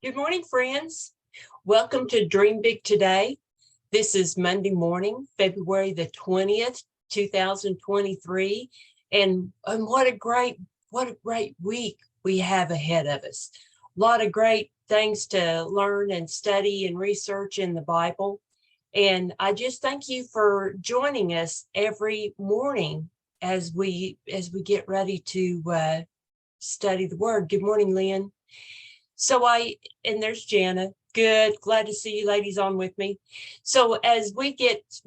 Good morning, friends. Welcome to Dream Big Today. This is Monday morning, February the 20th, 2023. And what a great week we have ahead of us. A lot of great things to learn and study and research in the Bible. And I just thank you for joining us every morning as we get ready to study the Word. Good morning, Lynn. And there's Jana. Good. Glad to see you ladies on with me. So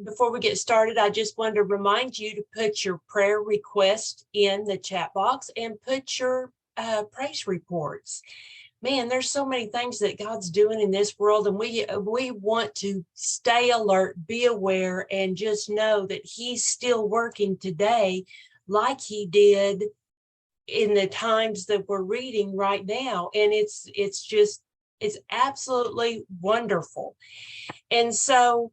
before we get started, I just wanted to remind you to put your prayer request in the chat box and put your praise reports. Man, there's so many things that God's doing in this world, and we want to stay alert, be aware, and just know that He's still working today like He did in the times that we're reading right now. And it's absolutely wonderful. And so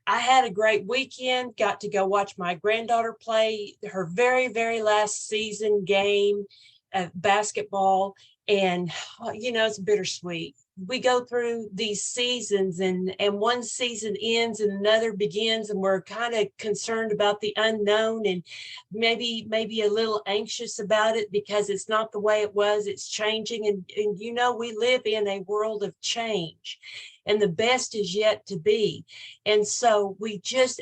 I had a great weekend, got to go watch my granddaughter play her very, very last season game of basketball. And, it's bittersweet. We go through these seasons and one season ends and another begins, and we're kind of concerned about the unknown and maybe a little anxious about it because it's not the way it was. It's changing. And we live in a world of change, and the best is yet to be. And so we just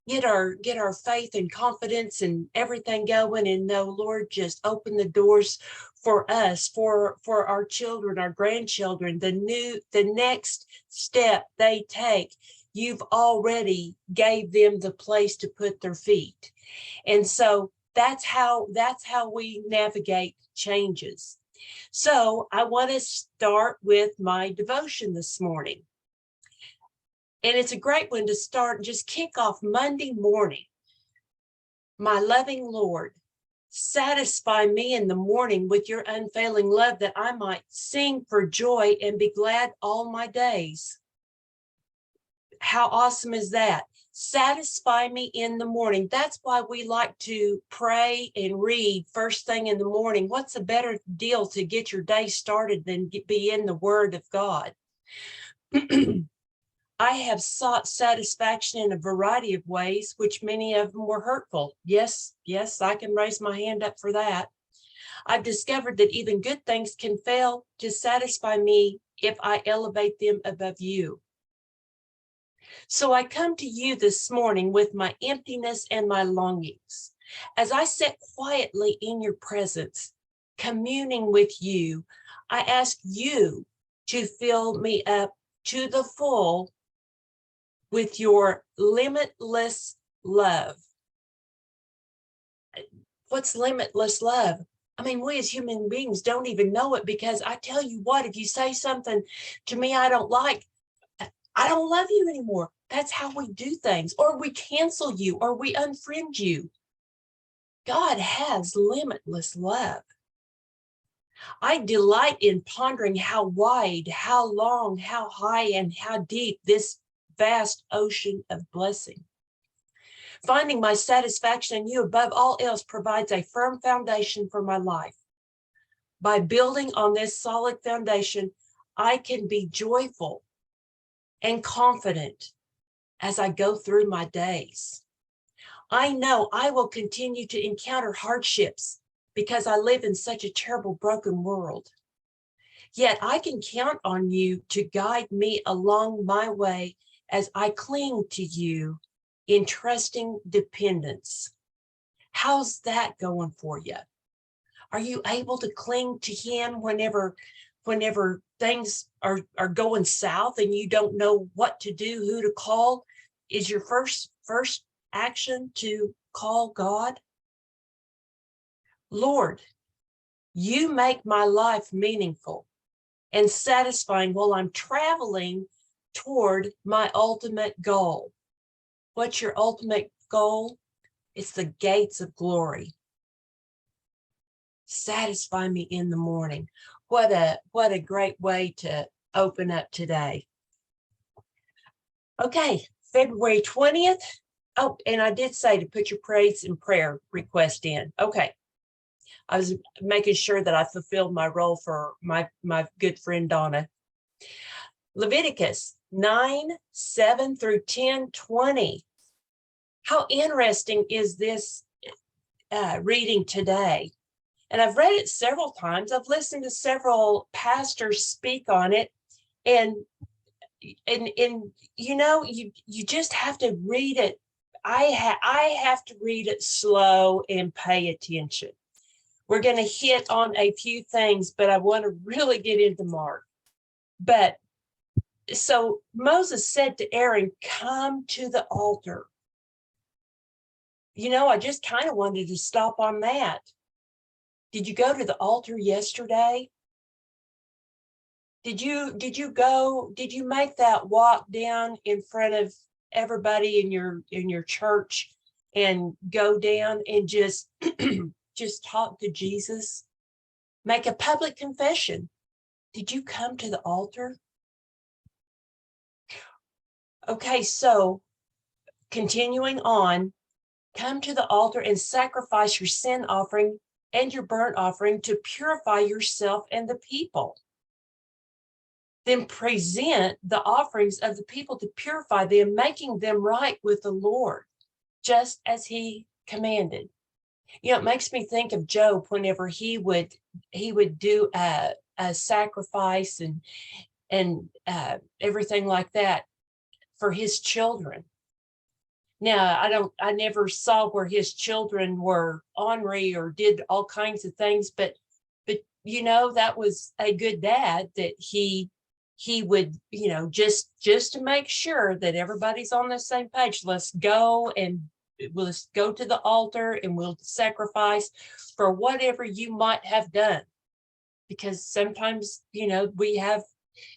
get our faith and confidence and everything going, and know, Lord, just open the doors for us, for our children, our grandchildren, the next step they take. You've already gave them the place to put their feet. And so that's how we navigate changes. So I want to start with my devotion this morning. And it's a great one to start, just kick off Monday morning. My loving Lord, satisfy me in the morning with your unfailing love, that I might sing for joy and be glad all my days. How awesome is that? Satisfy me in the morning. That's why we like to pray and read first thing in the morning. What's a better deal to get your day started than be in the Word of God? I have sought satisfaction in a variety of ways, which many of them were hurtful. Yes, I can raise my hand up for that. I've discovered that even good things can fail to satisfy me if I elevate them above you. So I come to you this morning with my emptiness and my longings. As I sit quietly in your presence, communing with you, I ask you to fill me up to the full with your limitless love. What's limitless love? I mean, we as human beings don't even know it, because I tell you what, if you say something to me I don't like, I don't love you anymore. That's how we do things. Or we cancel you, or we unfriend you. God has limitless love. I delight in pondering how wide, how long, how high, and how deep this vast ocean of blessing. Finding my satisfaction in you above all else provides a firm foundation for my life. By building on this solid foundation, I can be joyful and confident as I go through my days. I know I will continue to encounter hardships because I live in such a terrible, broken world. Yet I can count on you to guide me along my way as I cling to you in trusting dependence. How's that going for you? Are you able to cling to Him whenever things are going south and you don't know what to do, who to call? Is your first action to call God? Lord, you make my life meaningful and satisfying while I'm traveling toward my ultimate goal. What's your ultimate goal? It's the gates of glory. Satisfy me in the morning. What a great way to open up today. Okay, February 20th. Oh, and I did say to put your praise and prayer request in. Okay. I was making sure that I fulfilled my role for my good friend Donna. Leviticus 9:7 through 10:20. How interesting is this reading today? And I've read it several times. I've listened to several pastors speak on it, and you know, you just have to read it. I have to read it slow and pay attention. We're going to hit on a few things, but I want to really get into Mark. But so Moses said to Aaron, "Come to the altar." You know, I just kind of wanted to stop on that. Did you go to the altar yesterday? Did you make that walk down in front of everybody in your church and go down and just just talk to Jesus? Make a public confession. Did you come to the altar? Okay, so continuing on, come to the altar and sacrifice your sin offering and your burnt offering to purify yourself and the people. Then present the offerings of the people to purify them, making them right with the Lord, just as he commanded. You know, it makes me think of Job whenever he would do a sacrifice and everything like that for his children. Now, I never saw where his children were ornery or did all kinds of things, but you know, that was a good dad that he would, you know, just to make sure that everybody's on the same page. Let's go to the altar and we'll sacrifice for whatever you might have done. Because sometimes, you know, we have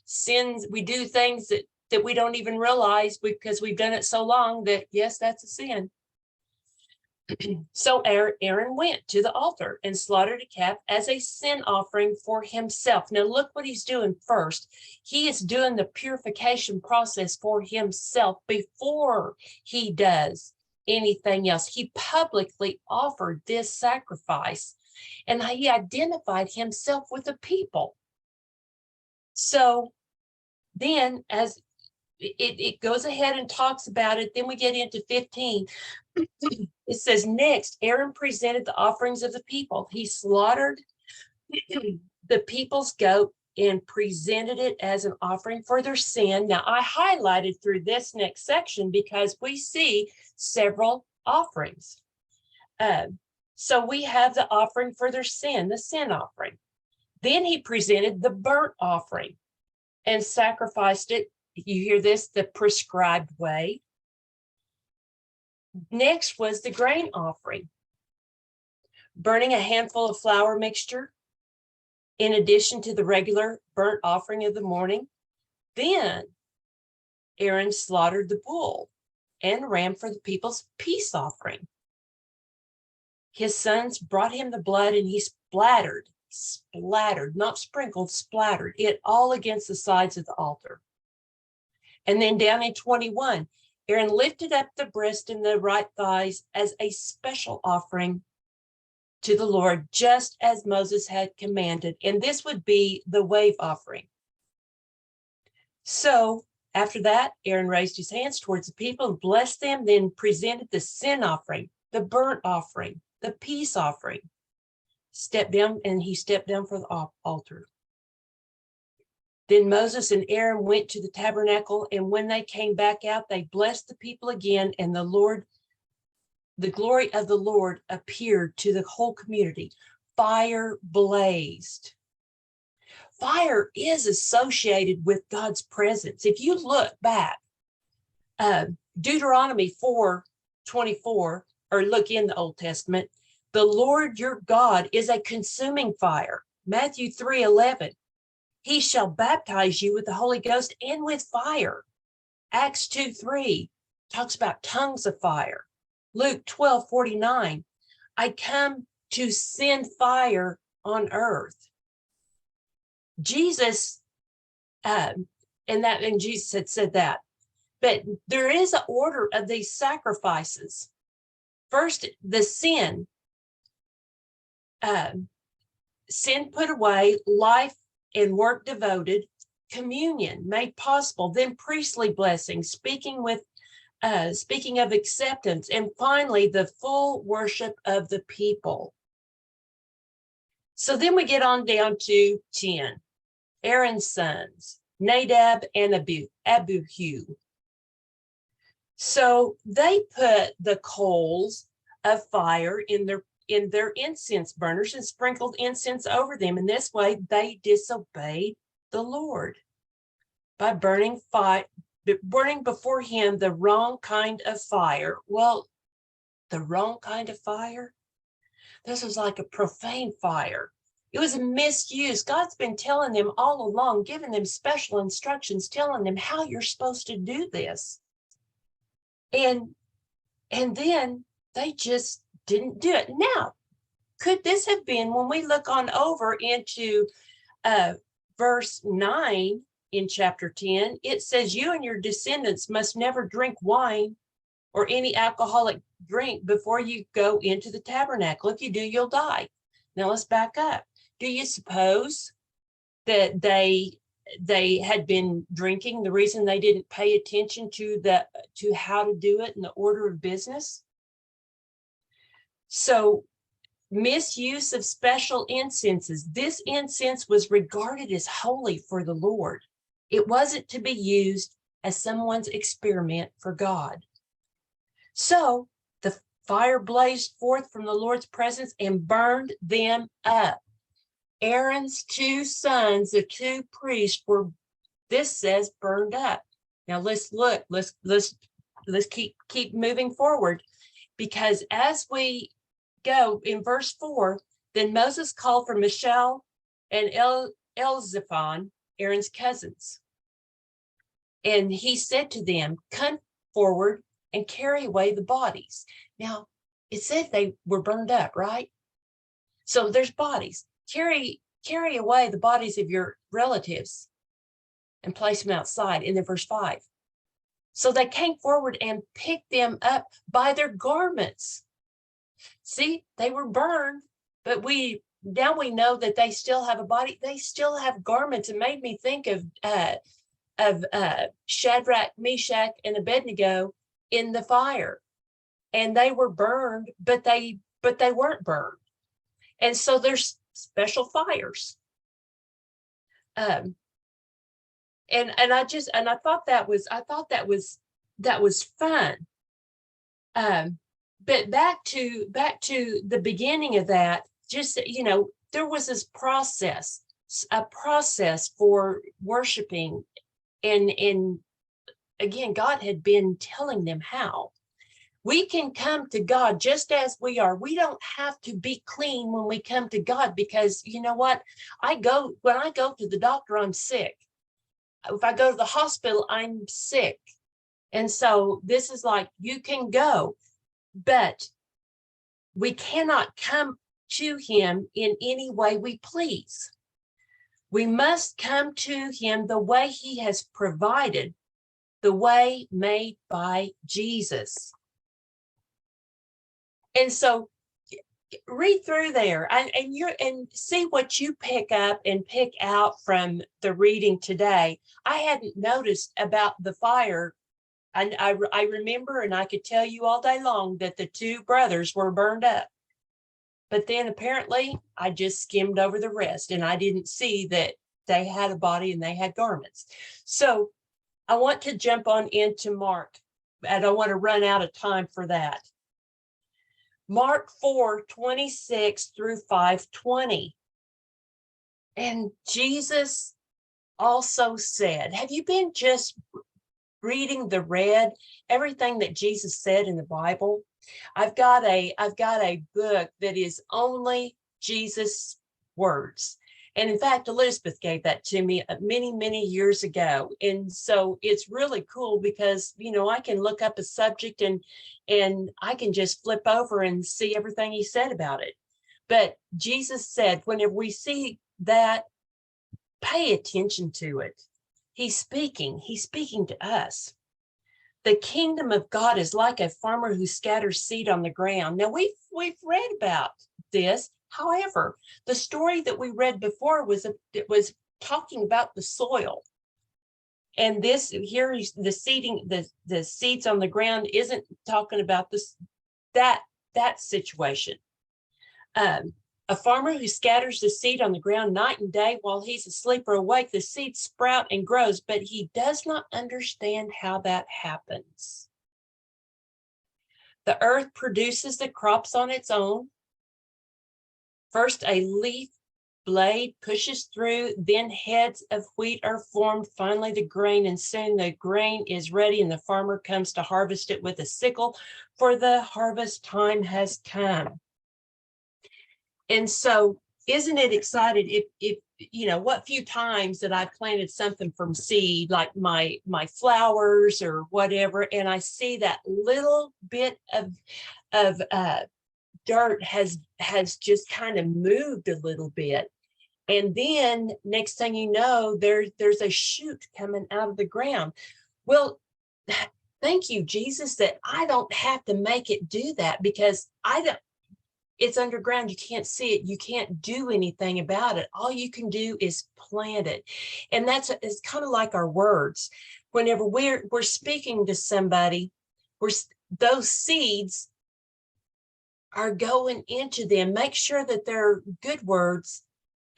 sins, we do things that we don't even realize because we've done it so long that, yes, that's a sin. So Aaron went to the altar and slaughtered a calf as a sin offering for himself. Now look what he's doing first. He is doing the purification process for himself before he does anything else. He publicly offered this sacrifice and he identified himself with the people. So then as it goes ahead and talks about it, then we get into 15. It says, next, Aaron presented the offerings of the people. He slaughtered the people's goat and presented it as an offering for their sin. Now, I highlighted through this next section because we see several offerings. So we have the offering for their sin, the sin offering. Then he presented the burnt offering and sacrificed it. You hear this, the prescribed way. Next was the grain offering, burning a handful of flour mixture in addition to the regular burnt offering of the morning. Then Aaron slaughtered the bull and ram for the people's peace offering. His sons brought him the blood and he splattered, not sprinkled, splattered it all against the sides of the altar. And then down in 21, Aaron lifted up the breast and the right thighs as a special offering to the Lord, just as Moses had commanded. And this would be the wave offering. So after that, Aaron raised his hands towards the people and blessed them, then presented the sin offering, the burnt offering, the peace offering. Stepped down, and he stepped down for the altar. Then Moses and Aaron went to the tabernacle, and when they came back out, they blessed the people again, and the glory of the Lord appeared to the whole community. Fire blazed. Fire is associated with God's presence. If you look back, Deuteronomy 4:24, or look in the Old Testament, the Lord your God is a consuming fire. Matthew 3:11. He shall baptize you with the Holy Ghost and with fire. Acts 2:3 talks about tongues of fire. Luke 12:49, I come to send fire on earth. Jesus, and Jesus had said that. But there is an order of these sacrifices. First, the sin. sin put away, life and work devoted, communion made possible, then priestly blessings, speaking of acceptance, and finally the full worship of the people. So then we get on down to 10, Aaron's sons, Nadab and Abihu. So they put the coals of fire in their incense burners and sprinkled incense over them. In this way, they disobeyed the Lord by burning before him the wrong kind of fire. Well, the wrong kind of fire? This was like a profane fire. It was a misuse. God's been telling them all along, giving them special instructions, telling them how you're supposed to do this. And then they just didn't do it. Now, could this have been, when we look on over into verse 9 in chapter 10, it says, you and your descendants must never drink wine or any alcoholic drink before you go into the tabernacle. If you do, you'll die. Now let's back up. Do you suppose that they had been drinking, the reason they didn't pay attention to how to do it in the order of business? So misuse of special incenses. This incense was regarded as holy for the Lord. It wasn't to be used as someone's experiment for God. So the fire blazed forth from the Lord's presence and burned them up. Aaron's two sons, the two priests, were, this says, burned up. Now let's look, let's keep moving forward, because as we go in verse 4, then Moses called for Mishael and Elzaphan, Aaron's cousins. And he said to them, come forward and carry away the bodies. Now, it said they were burned up, right? So there's bodies. Carry away the bodies of your relatives and place them outside in the verse 5. So they came forward and picked them up by their garments. See, they were burned, but now we know that they still have a body. They still have garments. It made me think of Shadrach, Meshach, and Abednego in the fire, and they were burned, but they weren't burned. And so there's special fires. And I thought that was fun. But back to the beginning of that, just, there was this a process for worshiping, and again, God had been telling them how. We can come to God just as we are. We don't have to be clean when we come to God, because you know what? When I go to the doctor, I'm sick. If I go to the hospital, I'm sick. And so this is like, you can go, but we cannot come to him in any way we please. We must come to him the way he has provided, the way made by Jesus. And so read through there and see what you pick up and pick out from the reading today. I hadn't noticed about the fire. And I remember, and I could tell you all day long, that the two brothers were burned up. But then apparently I just skimmed over the rest, and I didn't see that they had a body and they had garments. So I want to jump on into Mark. I don't want to run out of time for that. Mark 4:26 through 5:20. And Jesus also said, have you been just reading everything that Jesus said in the Bible? I've got a book that is only Jesus' words. And in fact, Elizabeth gave that to me many, many years ago. And so it's really cool because, I can look up a subject and I can just flip over and see everything he said about it. But Jesus said, whenever we see that, pay attention to it. He's speaking to us. The kingdom of God is like a farmer who scatters seed on the ground. Now we've read about this. However, the story that we read before it was talking about the soil. And this here is the seeding, the seeds on the ground isn't talking about this, that situation. A farmer who scatters the seed on the ground night and day while he's asleep or awake, the seeds sprout and grows, but he does not understand how that happens. The earth produces the crops on its own. First, a leaf blade pushes through, then heads of wheat are formed, finally the grain, and soon the grain is ready and the farmer comes to harvest it with a sickle, for the harvest time has come. And so isn't it excited if you know what few times that I planted something from seed, like my flowers or whatever, and I see that little bit of dirt has just kind of moved a little bit. And then next thing you know, there's a shoot coming out of the ground. Well, thank you, Jesus, that I don't have to make it do that, because it's underground. You can't see it. You can't do anything about it. All you can do is plant it. And it's kind of like our words. Whenever we're speaking to somebody, those seeds are going into them. Make sure that they're good words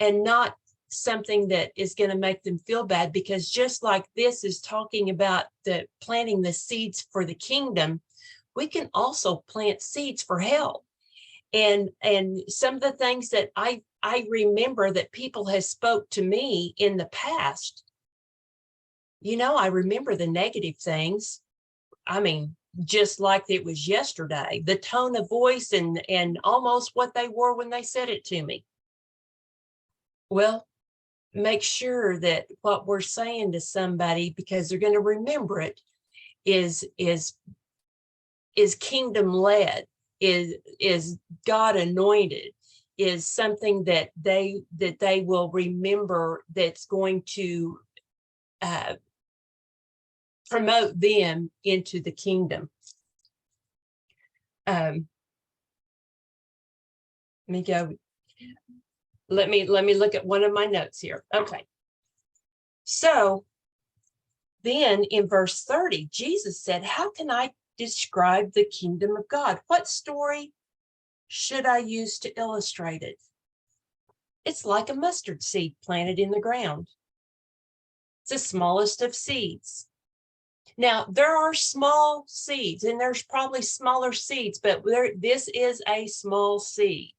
and not something that is going to make them feel bad, because just like this is talking about the planting the seeds for the kingdom, we can also plant seeds for hell. And some of the things that I remember that people have spoke to me in the past, I remember the negative things. I mean, just like it was yesterday, the tone of voice and almost what they wore when they said it to me. Well, make sure that what we're saying to somebody, because they're going to remember it, is kingdom led, is God anointed, is something that they will remember, that's going to promote them into the kingdom. Let me go. Let me look at one of my notes here. Okay. So then in verse 30, Jesus said, how can I describe the kingdom of God? What story should I use to illustrate it? It's like a mustard seed planted in the ground. It's the smallest of seeds. Now, there are small seeds, and there's probably smaller seeds, but this is a small seed.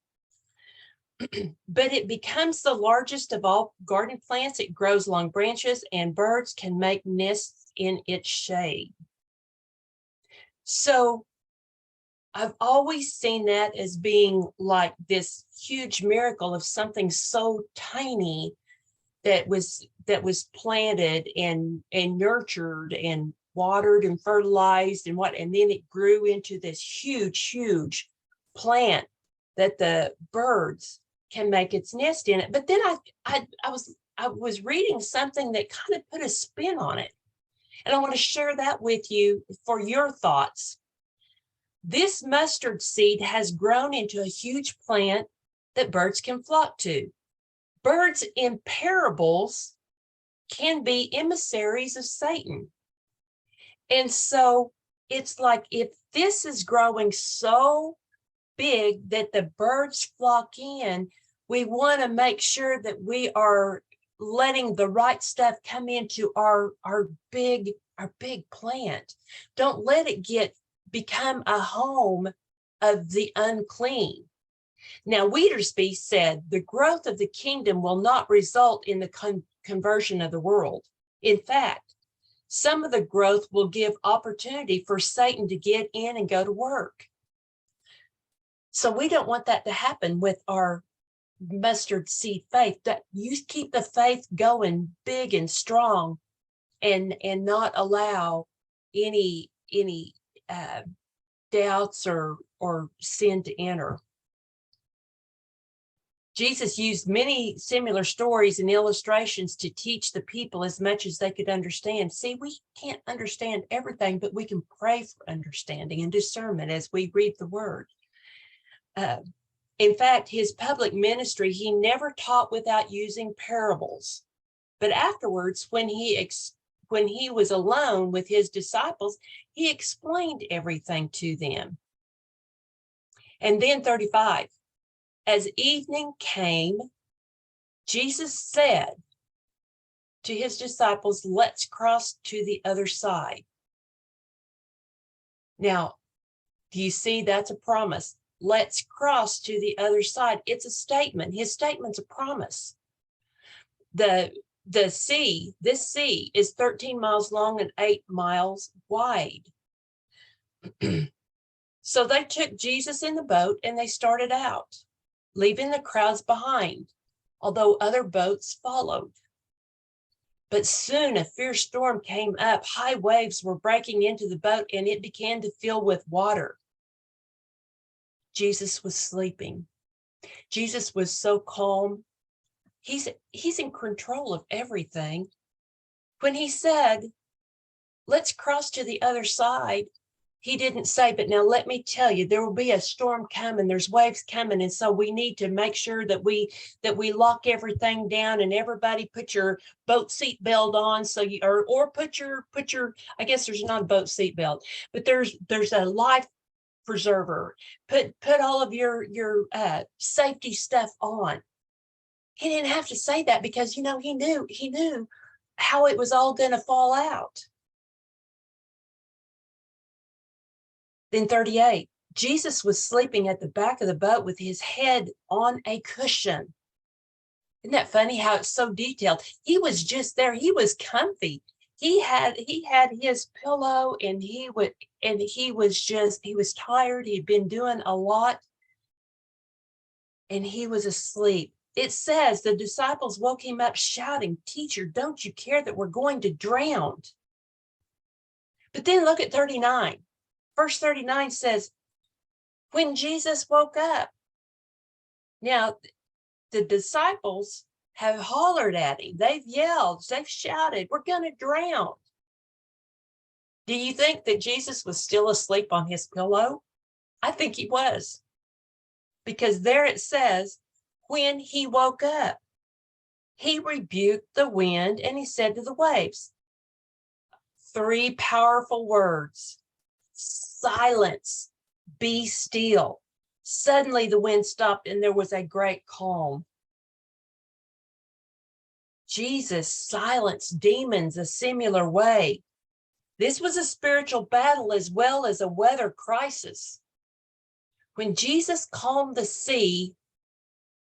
But it becomes the largest of all garden plants. It grows long branches, and birds can make nests in its shade. So I've always seen that as being like this huge miracle of something so tiny that was planted and nurtured and watered and fertilized and then it grew into this huge plant that the birds can make its nest in it. But then I was reading something that kind of put a spin on it, and I want to share that with you for your thoughts. This mustard seed has grown into a huge plant that birds can flock to. Birds in parables can be emissaries of Satan. And so it's like, if this is growing so big that the birds flock in, we want to make sure that we are letting the right stuff come into our big plant. Don't let it become a home of the unclean. Now, Wietersbe said the growth of the kingdom will not result in the conversion of the world. In fact, some of the growth will give opportunity for Satan to get in and go to work. So we don't want that to happen with our mustard seed faith. That you keep the faith going big and strong, and not allow any doubts or sin to enter. Jesus used many similar stories and illustrations to teach the people as much as they could understand. See, we can't understand everything, but we can pray for understanding and discernment as we read the word. In fact, his public ministry, he never taught without using parables. But afterwards, when he was alone with his disciples, he explained everything to them. And then 35, as evening came, Jesus said to his disciples, let's cross to the other side. Now, do you see that's a promise? Let's cross to the other side. It's a statement. His statement's a promise. This sea is 13 miles long and 8 miles wide. So they took Jesus in the boat and they started out, leaving the crowds behind, although other boats followed. But soon a fierce storm came up. High waves were breaking into the boat and it began to fill with water. Jesus was sleeping. Jesus was so calm. He's in control of everything. When he said, let's cross to the other side, he didn't say, but now let me tell you, there will be a storm coming, there's waves coming, and so we need to make sure that we lock everything down, and everybody put your boat seat belt on, so you or put your I guess there's not a boat seat belt, but there's a life preserver. Put all of your safety stuff on. He didn't have to say that because he knew how it was all going to fall out. Then 38, Jesus was sleeping at the back of the boat with his head on a cushion. Isn't that funny how it's so detailed? He was just there. He was comfy. He had his pillow and he was tired. He'd been doing a lot and he was asleep. It says the disciples woke him up shouting, "Teacher, don't you care that we're going to drown?" But then look at 39. Verse 39 says, when Jesus woke up. Now, the disciples have hollered at him. They've yelled, they've shouted, we're going to drown. Do you think that Jesus was still asleep on his pillow? I think he was. Because there it says, when he woke up, he rebuked the wind and he said to the waves, 3 powerful words. Silence, be still. Suddenly the wind stopped and there was a great calm. Jesus silenced demons a similar way. This was a spiritual battle as well as a weather crisis. When Jesus calmed the sea,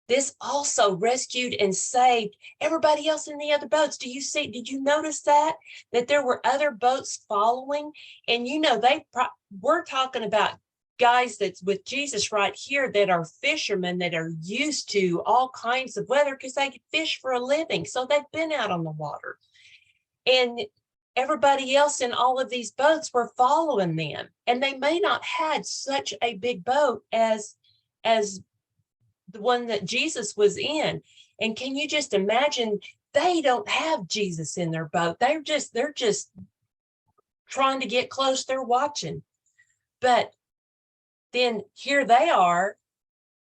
this also rescued and saved everybody else in the other boats. Did you notice that there were other boats following? And we're talking about guys that's with Jesus right here that are fishermen that are used to all kinds of weather because they fish for a living. So they've been out on the water. And everybody else in all of these boats were following them. And they may not had such a big boat as the one that Jesus was in. And can you just imagine, they don't have Jesus in their boat. They're just trying to get close. They're watching. But then here they are.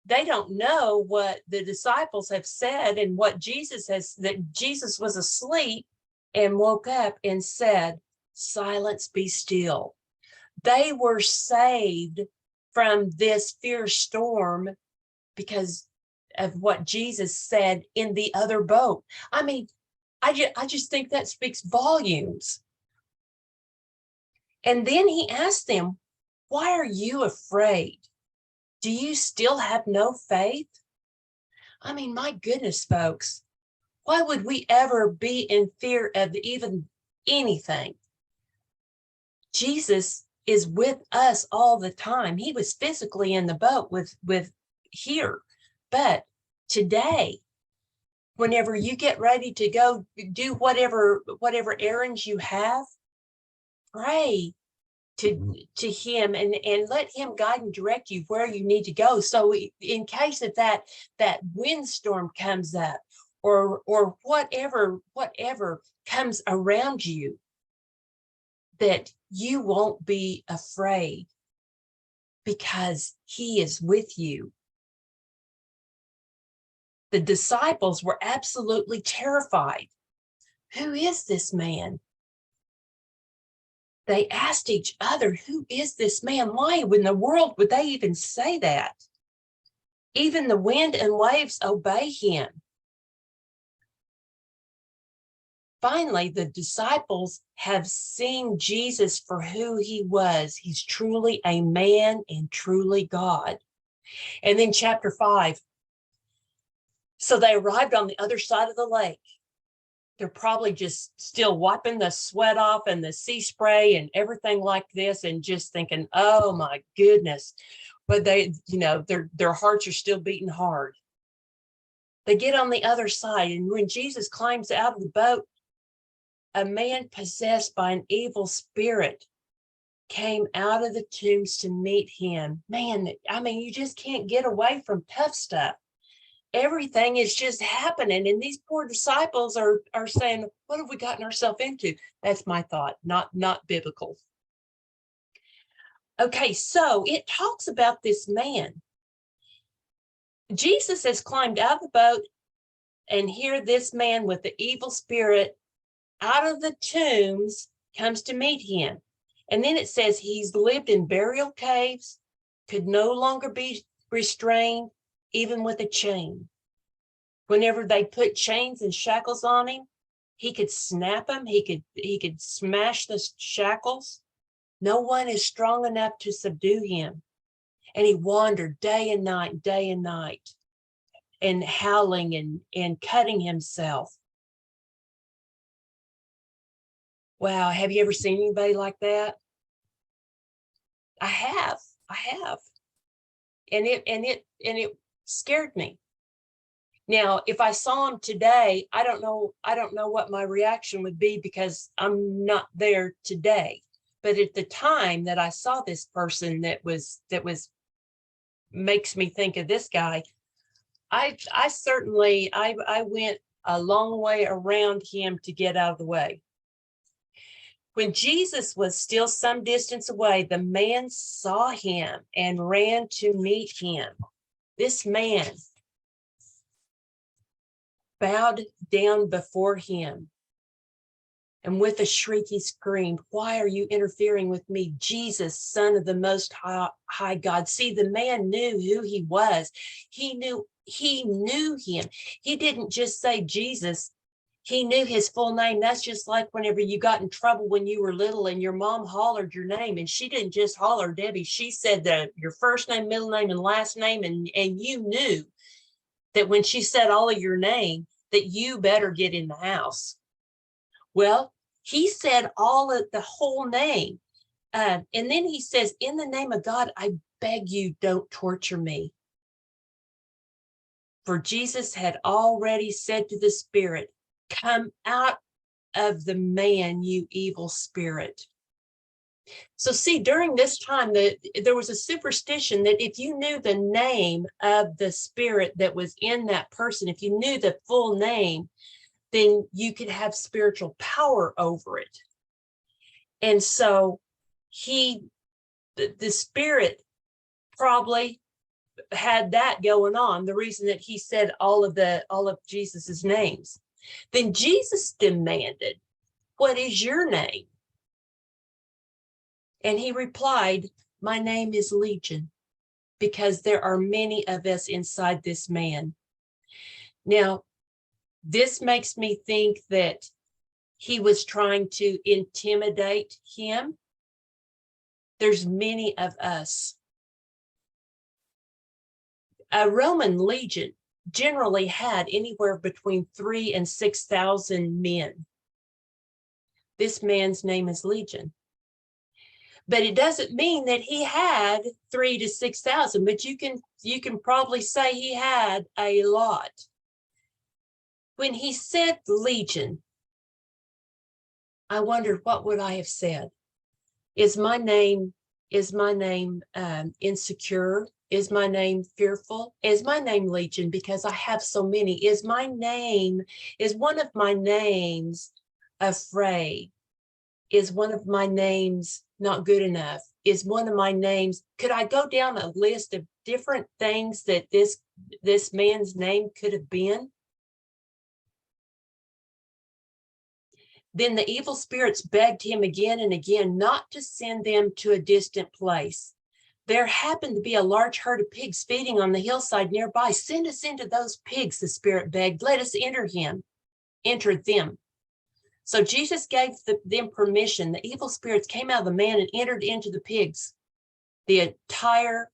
They don't know what the disciples have said and what that Jesus was asleep and woke up and said, silence, be still. They were saved from this fierce storm because of what Jesus said in the other boat. I mean, I just think that speaks volumes. And then he asked them, why are you afraid? Do you still have no faith? I mean, my goodness, folks, why would we ever be in fear of even anything? Jesus is with us all the time. He was physically in the boat with here. But today, whenever you get ready to go do whatever errands you have, pray to him and let him guide and direct you where you need to go. So in case of that windstorm comes up or whatever comes around you, that you won't be afraid because he is with you. The disciples were absolutely terrified. Who is this man? They asked each other, who is this man? Why in the world would they even say that? Even the wind and waves obey him. Finally, the disciples have seen Jesus for who he was. He's truly a man and truly God. And then chapter 5. So they arrived on the other side of the lake. They're probably just still wiping the sweat off and the sea spray and everything like this, and just thinking, oh my goodness. But they, their hearts are still beating hard. They get on the other side, and when Jesus climbs out of the boat, a man possessed by an evil spirit came out of the tombs to meet him. Man, I mean, you just can't get away from tough stuff. Everything is just happening, and these poor disciples are saying, what have we gotten ourselves into? That's my thought, not biblical. Okay, so it talks about this man. Jesus has climbed out of the boat, and here this man with the evil spirit out of the tombs comes to meet him. And then it says he's lived in burial caves, could no longer be restrained, even with a chain. Whenever they put chains and shackles on him, he could snap them. He could smash the shackles. No one is strong enough to subdue him. And he wandered day and night, and howling and cutting himself. Wow, have you ever seen anybody like that? I have. And it scared me. Now, if I saw him today, I don't know what my reaction would be, because I'm not there today. But at the time that I saw this person that was makes me think of this guy, I certainly went a long way around him to get out of the way. When Jesus was still some distance away, the man saw him and ran to meet him. This man bowed down before him, and with a shriek he screamed, "Why are you interfering with me, Jesus, Son of the Most High God?" See, the man knew who he was. He knew him. He didn't just say Jesus. He knew his full name. That's just like whenever you got in trouble when you were little and your mom hollered your name, and she didn't just holler Debbie. She said your first name, middle name, and last name, and you knew that when she said all of your name, that you better get in the house. Well, he said all of the whole name. And then he says, "In the name of God, I beg you, don't torture me." For Jesus had already said to the spirit, "Come out of the man, you evil spirit." So see, during this time, there was a superstition that if you knew the name of the spirit that was in that person, if you knew the full name, then you could have spiritual power over it. And so the spirit probably had that going on, the reason that he said all of Jesus's names. Then Jesus demanded, "What is your name?" And he replied, "My name is Legion, because there are many of us inside this man." Now, this makes me think that he was trying to intimidate him. There's many of us. A Roman legion generally had anywhere between 3,000 and 6,000 men. This man's name is Legion. But it doesn't mean that he had 3,000 to 6,000, but you can probably say he had a lot. When he said Legion, I wondered, what would I have said? Is my name insecure? Is my name fearful? Is my name Legion because I have so many? Is one of my names afraid? Is one of my names not good enough? is one of my names. Could I go down a list of different things that this man's name could have been? Then the evil spirits begged him again and again not to send them to a distant place. There happened to be a large herd of pigs feeding on the hillside nearby. Send us into those pigs, the spirit begged. Let us enter them. So Jesus gave them permission. The evil spirits came out of the man and entered into the pigs. The entire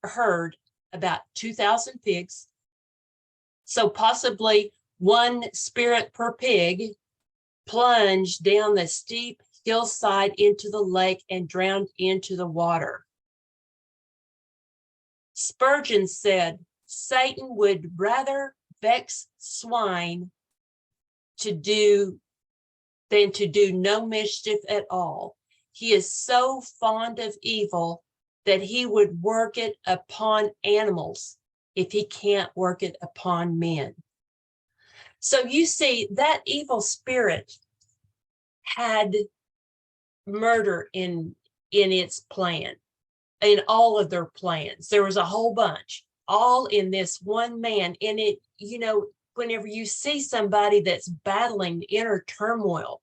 herd, about 2,000 pigs, so possibly one spirit per pig, plunged down the steep hillside into the lake and drowned into the water. Spurgeon said, Satan would rather vex swine than to do no mischief at all. He is so fond of evil that he would work it upon animals if he can't work it upon men. So you see, that evil spirit had murder in its plan, in all of their plans. There was a whole bunch, all in this one man. And it, whenever you see somebody that's battling inner turmoil,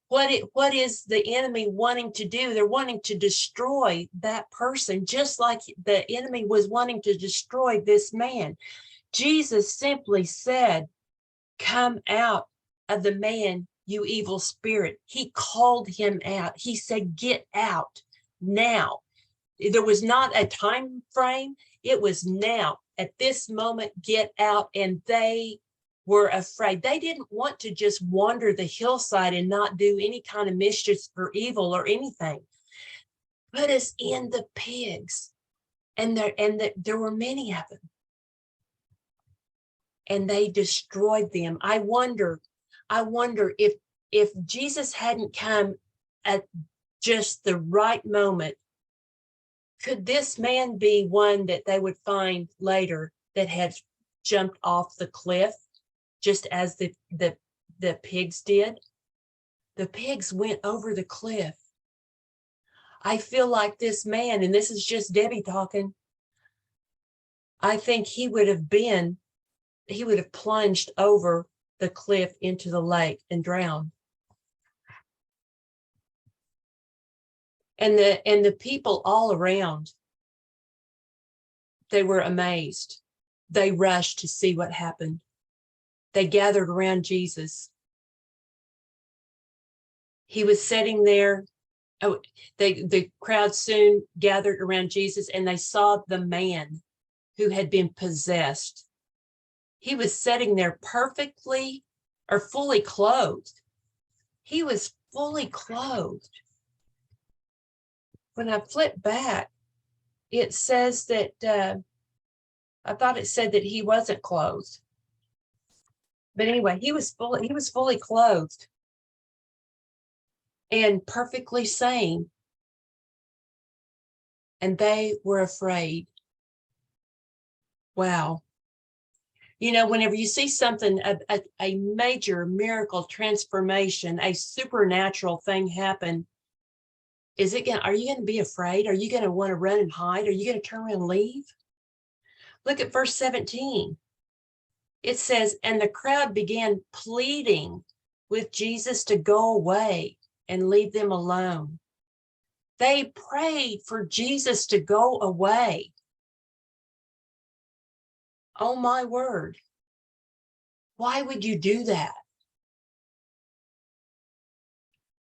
what is the enemy wanting to do? They're wanting to destroy that person, just like the enemy was wanting to destroy this man. Jesus simply said, come out of the man, you evil spirit. He called him out. He said, get out now. There was not a time frame. It was now. At this moment, get out. And they were afraid. They didn't want to just wander the hillside and not do any kind of mischief or evil or anything. Put us in the pigs. And there were many of them. And they destroyed them. I wonder if Jesus hadn't come at just the right moment, could this man be one that they would find later that had jumped off the cliff, just as the pigs did? The pigs went over the cliff. I feel like this man, and this is just Debbie talking, I think he would have plunged over the cliff into the lake and drowned. And the people all around, they were amazed. They rushed to see what happened. They gathered around Jesus. He was sitting there. Oh, the crowd soon gathered around Jesus, and they saw the man who had been possessed. He was sitting there perfectly or fully clothed. He was fully clothed. When I flip back, it says that, I thought it said that he wasn't clothed. But anyway, he was fully clothed and perfectly sane. And they were afraid. Wow. Whenever you see something, a major miracle transformation, a supernatural thing happen, are you going to be afraid? Are you going to want to run and hide? Are you going to turn around and leave? Look at verse 17. It says, and the crowd began pleading with Jesus to go away and leave them alone. They prayed for Jesus to go away. Oh my word. Why would you do that?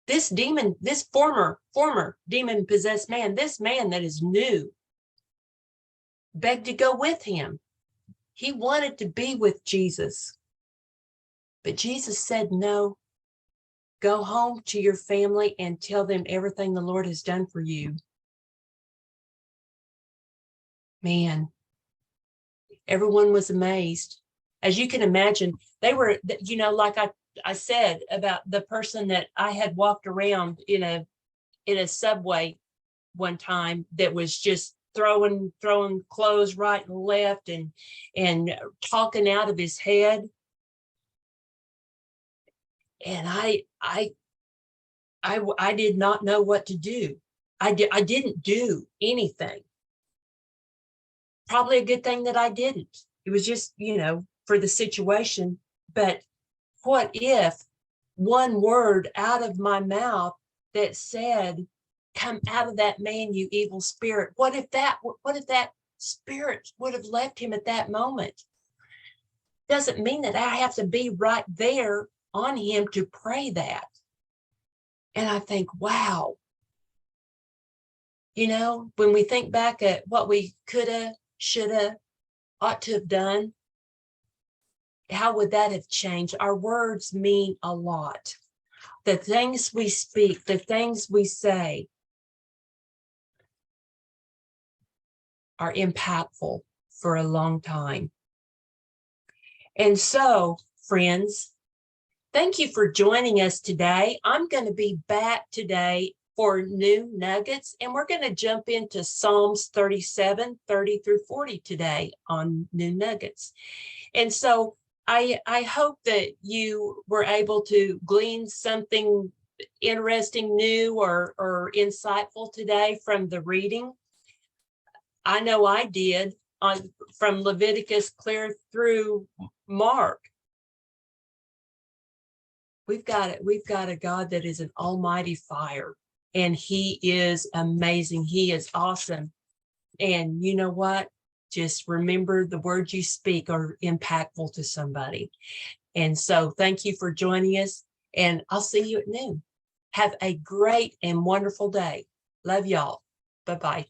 This former demon-possessed man, this man that is new, begged to go with him. He wanted to be with Jesus. But Jesus said, no, go home to your family and tell them everything the Lord has done for you. Man, everyone was amazed. As you can imagine, they were, like I said about the person that I had walked around in a subway one time that was just throwing clothes right and left and talking out of his head. And I did not know what to do. I didn't do anything. Probably a good thing that I didn't. It was just, for the situation. But what if one word out of my mouth that said, "Come out of that man, you evil spirit"? What if that spirit would have left him at that moment? Doesn't mean that I have to be right there on him to pray that. And I think, wow, when we think back at what we coulda, shoulda, ought to have done, how would that have changed? Our words mean a lot. The things we speak, the things we say are impactful for a long time. And so, friends, thank you for joining us today. I'm going to be back today for new nuggets, and we're going to jump into Psalms 37, 30 through 40 today on new nuggets. And so I hope that you were able to glean something interesting, new, or insightful today from the reading. I know I did, from Leviticus clear through Mark. We've got a God that is an almighty fire, and he is amazing. He is awesome. And you know what? Just remember, the words you speak are impactful to somebody. And so thank you for joining us, and I'll see you at noon. Have a great and wonderful day. Love y'all. Bye-bye.